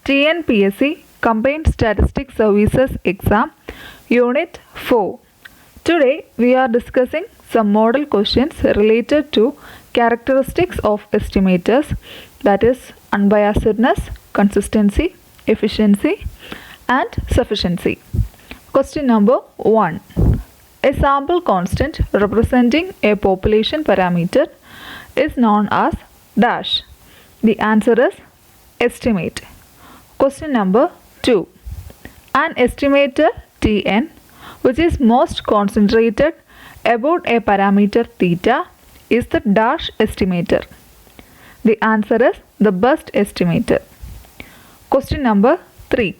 TNPSC Combined Statistics Services Exam Unit 4. Today we are discussing some model questions related to characteristics of estimators, that is unbiasedness, consistency, efficiency and sufficiency. Question number 1. A sample constant representing a population parameter is known as dash. The answer is estimate. Question number 2. An estimator Tn which is most concentrated about a parameter theta is the dash estimator. The answer is the best estimator. Question number 3.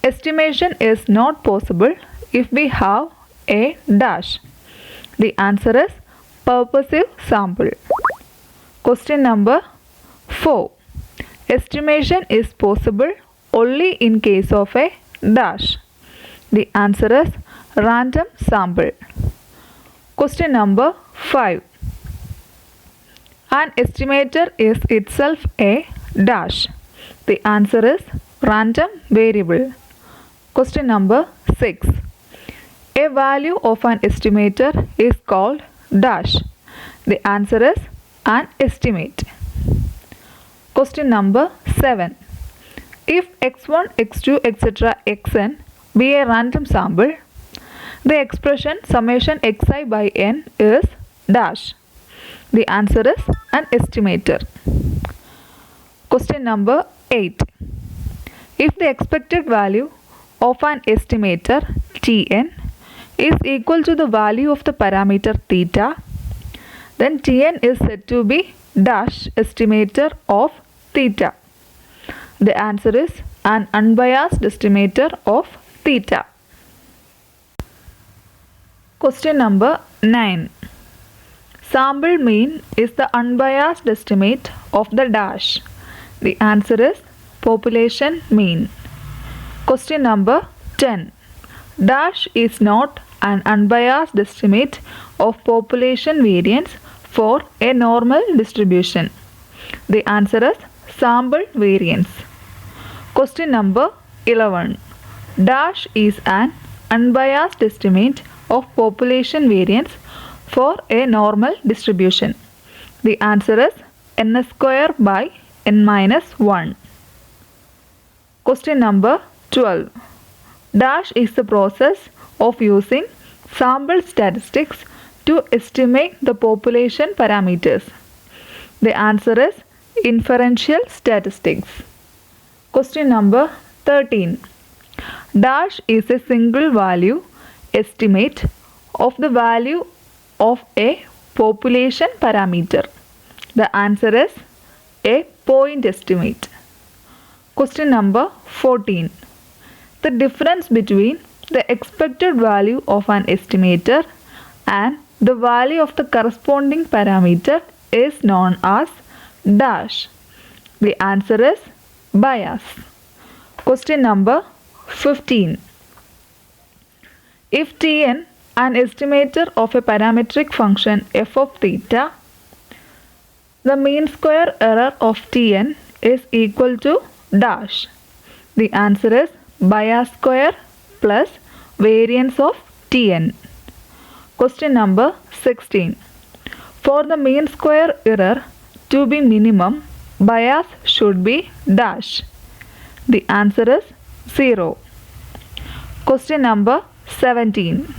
Estimation is not possible if we have a dash. The answer is purposive sample. Question number 4. Estimation is possible only in case of a dash. The answer is random sample. Question number 5. An estimator is itself a dash. The answer is random variable. Question number 6. A value of an estimator is called dash. The answer is an estimate. Question number 7. If x1, x2, etc. xn be a random sample, the expression summation xi by n is dash. The answer is an estimator. Question number 8. If the expected value of an estimator Tn is equal to the value of the parameter theta, then Tn is said to be dash estimator of theta. The answer is an unbiased estimator of theta. Question number 9. Sample mean is the unbiased estimate of the dash. The answer is population mean. Question number 10. Dash is not an unbiased estimate of population variance for a normal distribution. The answer is sample variance. Question number 11. Dash is an unbiased estimate of population variance for a normal distribution. The answer is n square by n minus 1. Question number 12. Dash is the process of using sample statistics to estimate the population parameters. The answer is inferential statistics. Question number 13. Dash is a single value estimate of the value of a population parameter. The answer is a point estimate. Question number 14. The difference between the expected value of an estimator and the value of the corresponding parameter is known as dash. The answer is bias. Question number 15. If Tn, an estimator of a parametric function f of theta, the mean square error of Tn is equal to dash. The answer is bias square plus variance of Tn. Question number 16. For the mean square error to be minimum, bias should be dash. The answer is 0. Question number 17.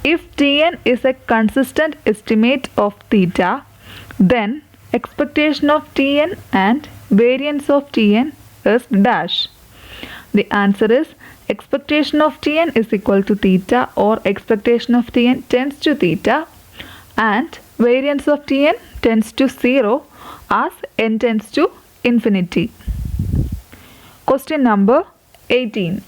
If Tn is a consistent estimate of theta, then expectation of Tn and variance of Tn is dash. The answer is expectation of Tn is equal to theta, or expectation of Tn tends to theta, and variance of Tn tends to 0 as n tends to infinity. Question number 18.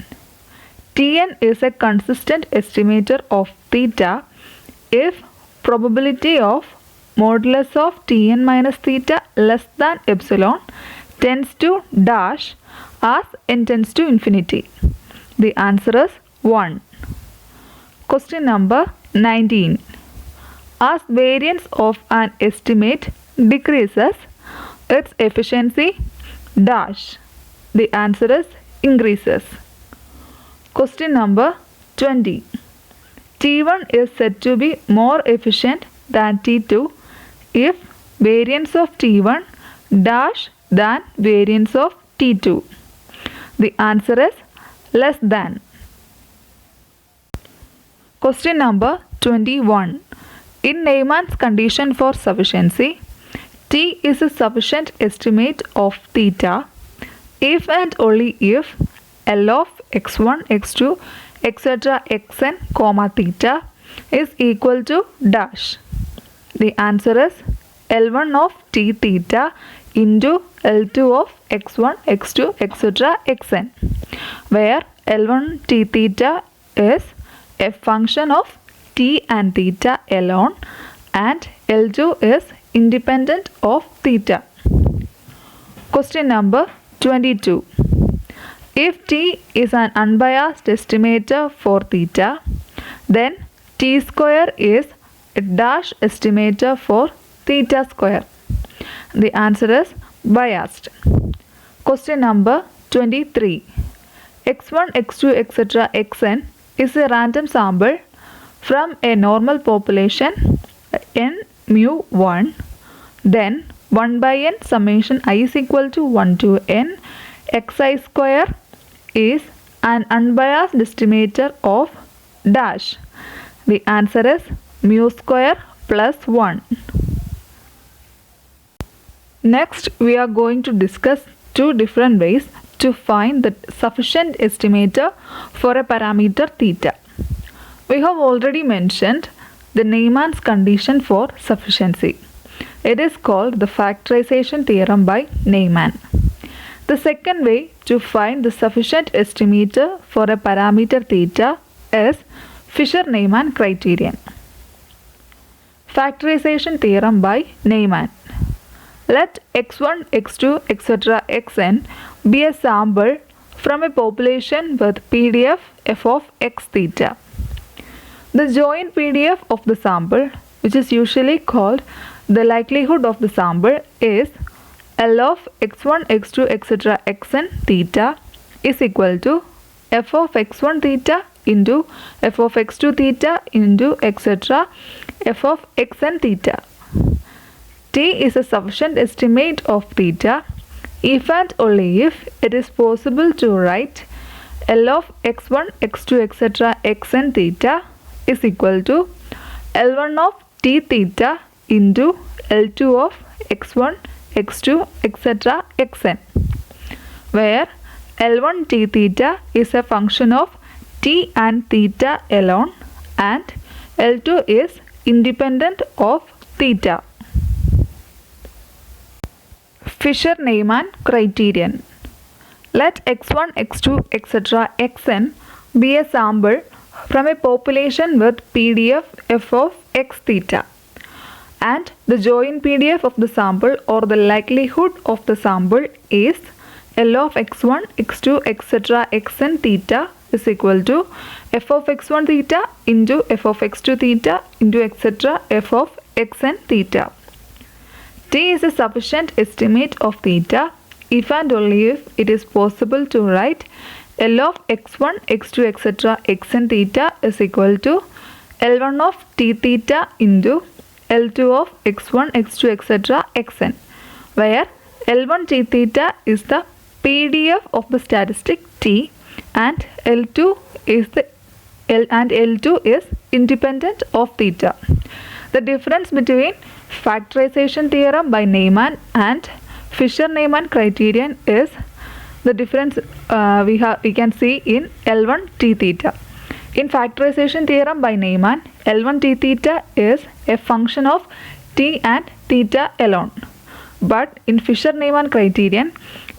Tn is a consistent estimator of theta if probability of modulus of Tn minus theta less than epsilon tends to dash as n tends to infinity. The answer is 1. Question number 19. As variance of an estimate decreases, its efficiency dash. The answer is increases. Question number 20. T1 is said to be more efficient than T2 if variance of T1 dash than variance of T2. The answer is less than. Question number 21. In Neymann's condition for sufficiency, T is a sufficient estimate of theta if and only if L of x1, x2, etc. xn, comma theta is equal to dash. The answer is L1 of T theta into L2 of x1, x2, etc. xn, where L1 T theta is a function of T and theta alone and L2 is independent of theta. Question number 22. If T is an unbiased estimator for theta, then T square is a dash estimator for theta square. The answer is biased. Question number 23. x1, x2, etc. xn is a random sample from a normal population n mu 1, then 1 by n summation I is equal to 1 to n xi square is an unbiased estimator of dash. The answer is mu square plus 1. Next, we are going to discuss two different ways to find the sufficient estimator for a parameter theta. We have already mentioned the Neymann's condition for sufficiency. It is called the factorization theorem by Neyman. The second way to find the sufficient estimator for a parameter theta is Fisher-Neyman criterion. Factorization theorem by Neyman. Let x1, x2, etc. xn be a sample from a population with PDF f of x theta. The joint PDF of the sample, which is usually called the likelihood of the sample, is L of x1, x2, etc. xn theta is equal to f of x1 theta into f of x2 theta into etc. f of xn theta. T is a sufficient estimate of theta if and only if it is possible to write L of x1, x2, etc. xn theta is equal to L1 of T theta into L2 of x1, x2, etc. xn, where L1 T theta is a function of T and theta alone and L2 is independent of theta. Fisher-Neyman criterion. Let x1, x2, etc. xn be a sample from a population with PDF f of x theta, and the joint PDF of the sample or the likelihood of the sample is L of x1, x2, etc. xn theta is equal to f of x1 theta into f of x2 theta into etc. f of xn theta. T is a sufficient estimate of theta if and only if it is possible to write L of x1, x2, etc. xn theta is equal to L1 of T theta into L2 of x1, x2, etc. xn, where L1 T theta is the PDF of the statistic T and L2 is independent of theta. The difference between factorization theorem by Neyman and Fisher-Neyman criterion is the difference we can see in L1 T theta. In factorization theorem by Neyman, L1 T theta is a function of T and theta alone. But in Fisher-Neyman criterion,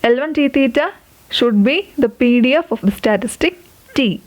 L1 T theta should be the PDF of the statistic T.